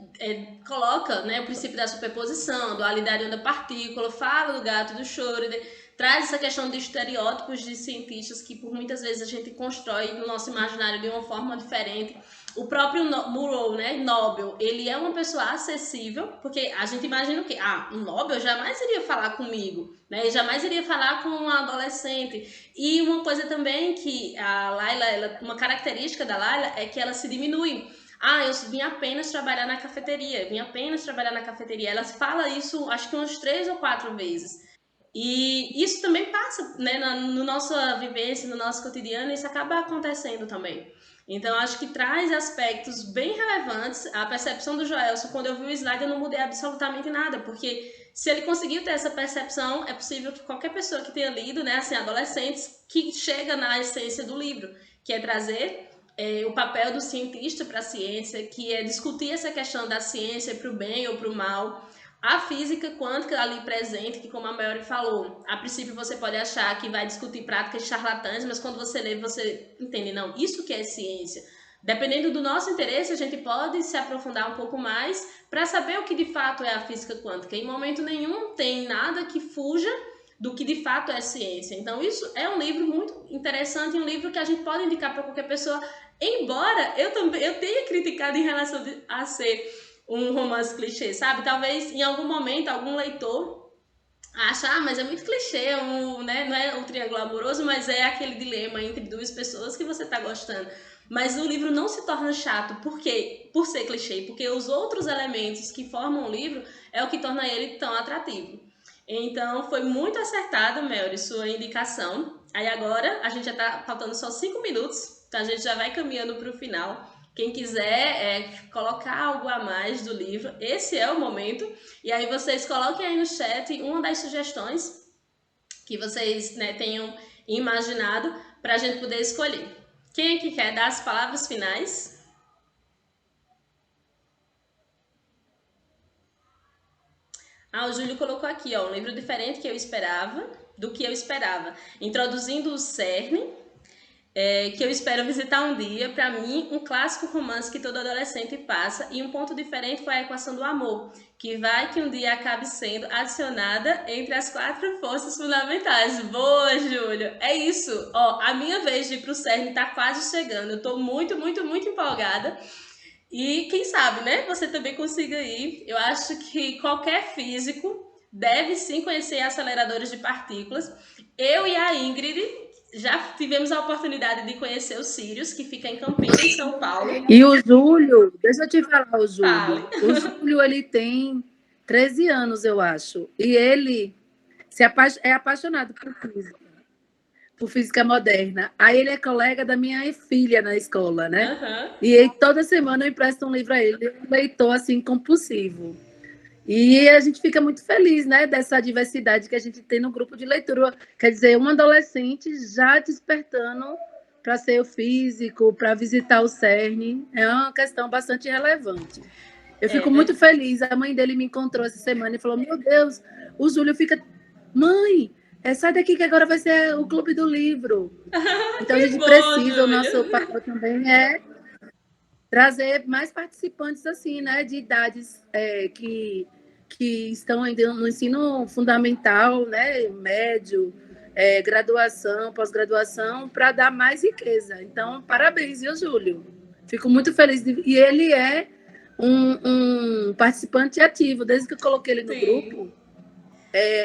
coloca, né, o princípio da superposição, dualidade onda-partícula, fala do gato do Schrödinger, traz essa questão de estereótipos de cientistas que por muitas vezes a gente constrói no nosso imaginário de uma forma diferente. O próprio Murrow, né, Nobel, ele é uma pessoa acessível, porque a gente imagina o quê? Um Nobel jamais iria falar comigo, né, jamais iria falar com um adolescente. E uma coisa também que a Laila, uma característica da Laila é que ela se diminui. Eu vim apenas trabalhar na cafeteria, Ela fala isso, acho que umas 3 ou 4 vezes. E isso também passa, né, na nossa vivência, no nosso cotidiano, isso acaba acontecendo também. Então, acho que traz aspectos bem relevantes. A percepção do Joelson, quando eu vi o slide, eu não mudei absolutamente nada, porque se ele conseguiu ter essa percepção, é possível que qualquer pessoa que tenha lido, né, assim, adolescentes, que chega na essência do livro, que é trazer o papel do cientista para a ciência, que é discutir essa questão da ciência para o bem ou para o mal. A física quântica ali presente, que como a Melody falou, a princípio você pode achar que vai discutir práticas charlatãs, mas quando você lê, você entende, não, isso que é ciência. Dependendo do nosso interesse, a gente pode se aprofundar um pouco mais para saber o que de fato é a física quântica. Em momento nenhum tem nada que fuja do que de fato é ciência. Então isso é um livro muito interessante, um livro que a gente pode indicar para qualquer pessoa, embora eu tenha criticado em relação a ser um romance clichê, sabe? Talvez em algum momento algum leitor acha, mas é muito clichê, né? Não é o triângulo amoroso, mas é aquele dilema entre duas pessoas que você está gostando. Mas o livro não se torna chato, por quê? Por ser clichê, porque os outros elementos que formam o livro é o que torna ele tão atrativo. Então foi muito acertada, Melody, sua indicação. Aí agora a gente já está faltando só 5 minutos, então a gente já vai caminhando para o final. Quem quiser colocar algo a mais do livro, esse é o momento. E aí vocês coloquem aí no chat uma das sugestões que vocês, né, tenham imaginado para a gente poder escolher. Quem é que quer dar as palavras finais? O Júlio colocou aqui, um livro diferente do que eu esperava. Introduzindo o cerne, que eu espero visitar um dia. Para mim, um clássico romance que todo adolescente passa, e um ponto diferente foi a equação do amor, que vai que um dia acabe sendo adicionada entre as 4 forças fundamentais. Boa, Júlio! É isso! A minha vez de ir pro CERN tá quase chegando. Eu tô muito, muito, muito empolgada. E quem sabe, né? Você também consiga ir. Eu acho que qualquer físico deve sim conhecer aceleradores de partículas. Eu e a Ingrid já tivemos a oportunidade de conhecer o Sirius, que fica em Campinas, em São Paulo. E o Júlio, deixa eu te falar, o Júlio. O Júlio, ele tem 13 anos, eu acho. E ele é apaixonado por física moderna. Aí ele é colega da minha filha na escola, né? Uhum. E aí, toda semana eu empresto um livro a ele. Ele é um leitor, assim, compulsivo. E a gente fica muito feliz, né, dessa diversidade que a gente tem no grupo de leitura. Quer dizer, um adolescente já despertando para ser o físico, para visitar o CERN, é uma questão bastante relevante. Eu fico muito feliz. A mãe dele me encontrou essa semana e falou, meu Deus, o Júlio fica... Mãe, sai daqui que agora vai ser o Clube do Livro. Então a gente bom, precisa, o Júlia. nosso papel também é trazer mais participantes assim, né, de idades que estão ainda no ensino fundamental, né, médio, graduação, pós-graduação, para dar mais riqueza. Então, parabéns, viu, Júlio? Fico muito feliz. E ele é um participante ativo. Desde que eu coloquei ele no grupo,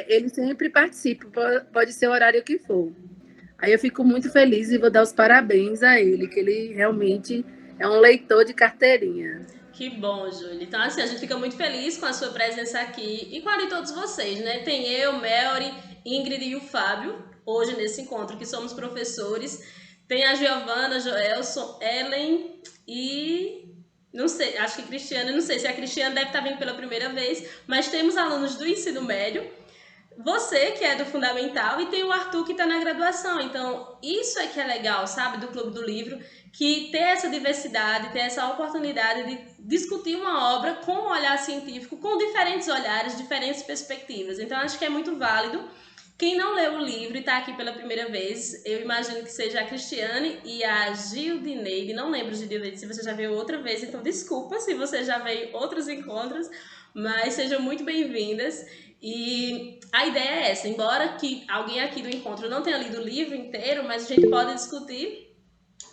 ele sempre participa, pode ser o horário que for. Aí eu fico muito feliz e vou dar os parabéns a ele, que ele realmente é um leitor de carteirinha. Que bom, Júlia. Então, assim, a gente fica muito feliz com a sua presença aqui e com a de todos vocês, né? Tem eu, Melry, Ingrid e o Fábio, hoje nesse encontro, que somos professores. Tem a Giovana, Joelson, Ellen e... não sei, acho que Cristiane, não sei se a Cristiane deve estar vindo pela primeira vez, mas temos alunos do ensino médio, você que é do fundamental e tem o Arthur que está na graduação. Então, isso é que é legal, sabe, do Clube do Livro, que ter essa diversidade, ter essa oportunidade de discutir uma obra com um olhar científico, com diferentes olhares, diferentes perspectivas. Então, acho que é muito válido. Quem não leu o livro e está aqui pela primeira vez, eu imagino que seja a Cristiane e a Gildineide. Não lembro, Gildineide, se você já veio outra vez, então desculpa se você já veio outros encontros, mas sejam muito bem-vindas. E a ideia é essa, embora que alguém aqui do encontro não tenha lido o livro inteiro, mas a gente pode discutir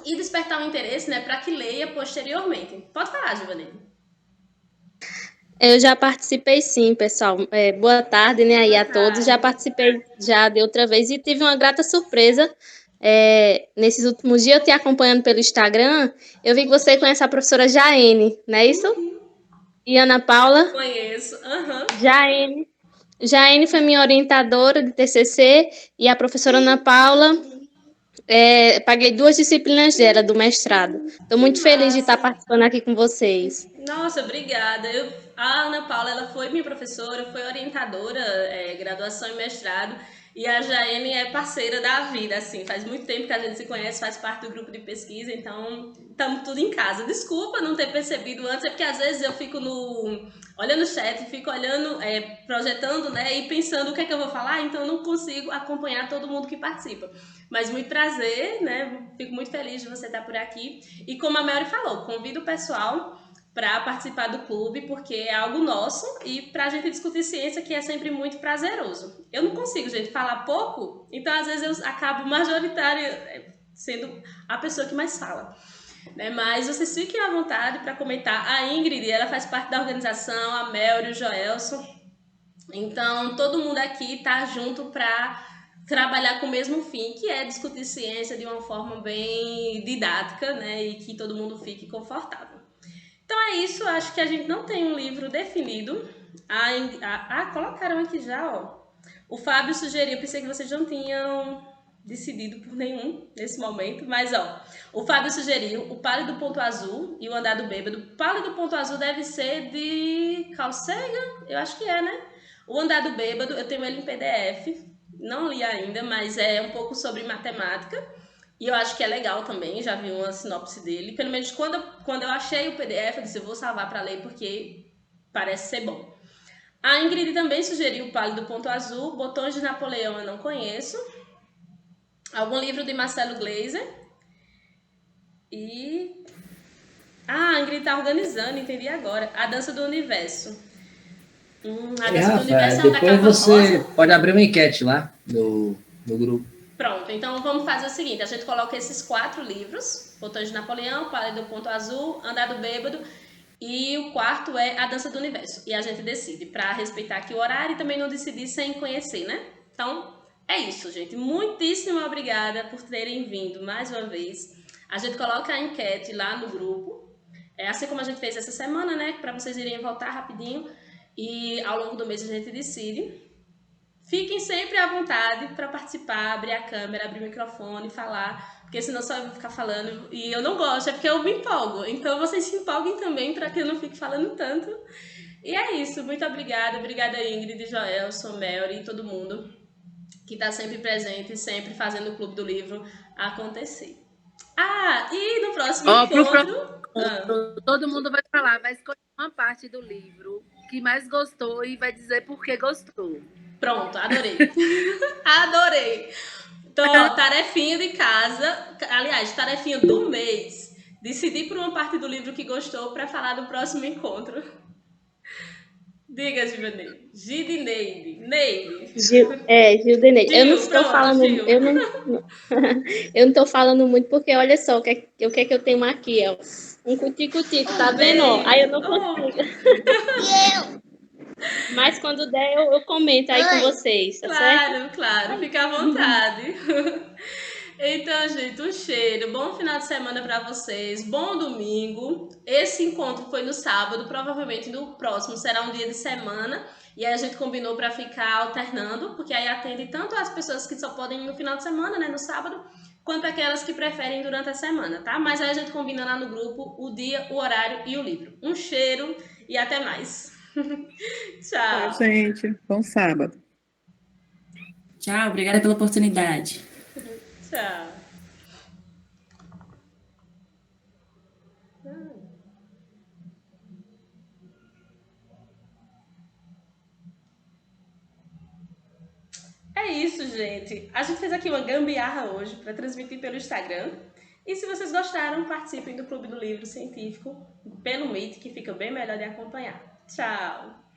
e despertar o interesse, né, para que leia posteriormente. Pode falar, Gildineide. Eu já participei sim, pessoal. Boa tarde, né, aí a todos. Já participei já de outra vez e tive uma grata surpresa. Nesses últimos dias, eu te acompanhando pelo Instagram, eu vi que você conhece a professora Jaene, não é isso? E Ana Paula? Conheço, Jaene foi minha orientadora de TCC e a professora Ana Paula, paguei 2 disciplinas dela, do mestrado. Estou muito feliz de estar participando aqui com vocês. Nossa, obrigada. A Ana Paula, ela foi minha professora, foi orientadora, graduação e mestrado, e a Jaene é parceira da vida, assim, faz muito tempo que a gente se conhece, faz parte do grupo de pesquisa, então estamos tudo em casa. Desculpa não ter percebido antes, é porque às vezes eu fico olhando o chat, fico olhando, projetando, né, e pensando o que é que eu vou falar, então eu não consigo acompanhar todo mundo que participa. Mas muito prazer, né, fico muito feliz de você estar por aqui. E como a Melry falou, convido o pessoal para participar do clube, porque é algo nosso e para a gente discutir ciência, que é sempre muito prazeroso. Eu não consigo, gente, falar pouco, então às vezes eu acabo majoritária sendo a pessoa que mais fala, né? Mas vocês fiquem à vontade para comentar. A Ingrid, ela faz parte da organização, a Melry, o Joelson. Então, todo mundo aqui está junto para trabalhar com o mesmo fim, que é discutir ciência de uma forma bem didática, né? E que todo mundo fique confortável. Então é isso, acho que a gente não tem um livro definido. Colocaram aqui já, ó. O Fábio sugeriu, pensei que vocês não tinham decidido por nenhum nesse momento, mas ó, o Fábio sugeriu o Pálido Ponto Azul e o Andar do Bêbado. O Pálido Ponto Azul deve ser de Carl Sagan, eu acho que é, né? O Andar do Bêbado, eu tenho ele em PDF, não li ainda, mas é um pouco sobre matemática. E eu acho que é legal também, já vi uma sinopse dele. Pelo menos quando eu achei o PDF, eu disse, eu vou salvar para ler porque parece ser bom. A Ingrid também sugeriu o Pálido Ponto Azul, Botões de Napoleão eu não conheço. Algum livro de Marcelo Gleiser. E... a Ingrid tá organizando, entendi agora. A Dança do Universo. A Dança do Universo é um da depois Capa você Rosa. pode abrir uma enquete lá no grupo. Pronto, então vamos fazer o seguinte, a gente coloca esses 4 livros, Botões de Napoleão, Pálido Ponto Azul, Andar do Bêbado, e o quarto é A Dança do Universo. E a gente decide, para respeitar aqui o horário e também não decidir sem conhecer, né? Então, é isso, gente. Muitíssimo obrigada por terem vindo mais uma vez. A gente coloca a enquete lá no grupo, assim como a gente fez essa semana, né? Para vocês irem voltar rapidinho e ao longo do mês a gente decide. Fiquem sempre à vontade para participar, abrir a câmera, abrir o microfone, falar, porque senão só eu vou ficar falando e eu não gosto, é porque eu me empolgo. Então vocês se empolguem também para que eu não fique falando tanto. E é isso, muito obrigada Ingrid, Joelson, Melry e todo mundo que está sempre presente, sempre fazendo o Clube do Livro acontecer. E no próximo encontro... Todo mundo vai falar, vai escolher uma parte do livro que mais gostou e vai dizer por que gostou. Pronto, adorei. Adorei. Então, tarefinha de casa, aliás, tarefinha do mês. Decidir por uma parte do livro que gostou para falar do próximo encontro. Diga, Gidineide. Neide. Gildeneide. Eu não Gil, estou pronto, falando, Gil. eu não estou falando muito porque olha só o que é que eu tenho aqui, ó. Um cuti-cuti, tá vendo? Ó? Aí eu não consigo. Mas quando der, eu comento aí com vocês, tá certo? Claro, fica à vontade. Então, gente, um cheiro. Bom final de semana para vocês. Bom domingo. Esse encontro foi no sábado, provavelmente no próximo será um dia de semana. E aí a gente combinou para ficar alternando, porque aí atende tanto as pessoas que só podem ir no final de semana, né, no sábado, quanto aquelas que preferem durante a semana, tá? Mas aí a gente combina lá no grupo o dia, o horário e o livro. Um cheiro e até mais. Tchau. Tchau, gente. Bom sábado. Tchau, obrigada pela oportunidade. Tchau. É isso, gente. A gente fez aqui uma gambiarra hoje para transmitir pelo Instagram. E se vocês gostaram, participem do Clube do Livro Científico pelo Meet, que fica bem melhor de acompanhar. Tchau!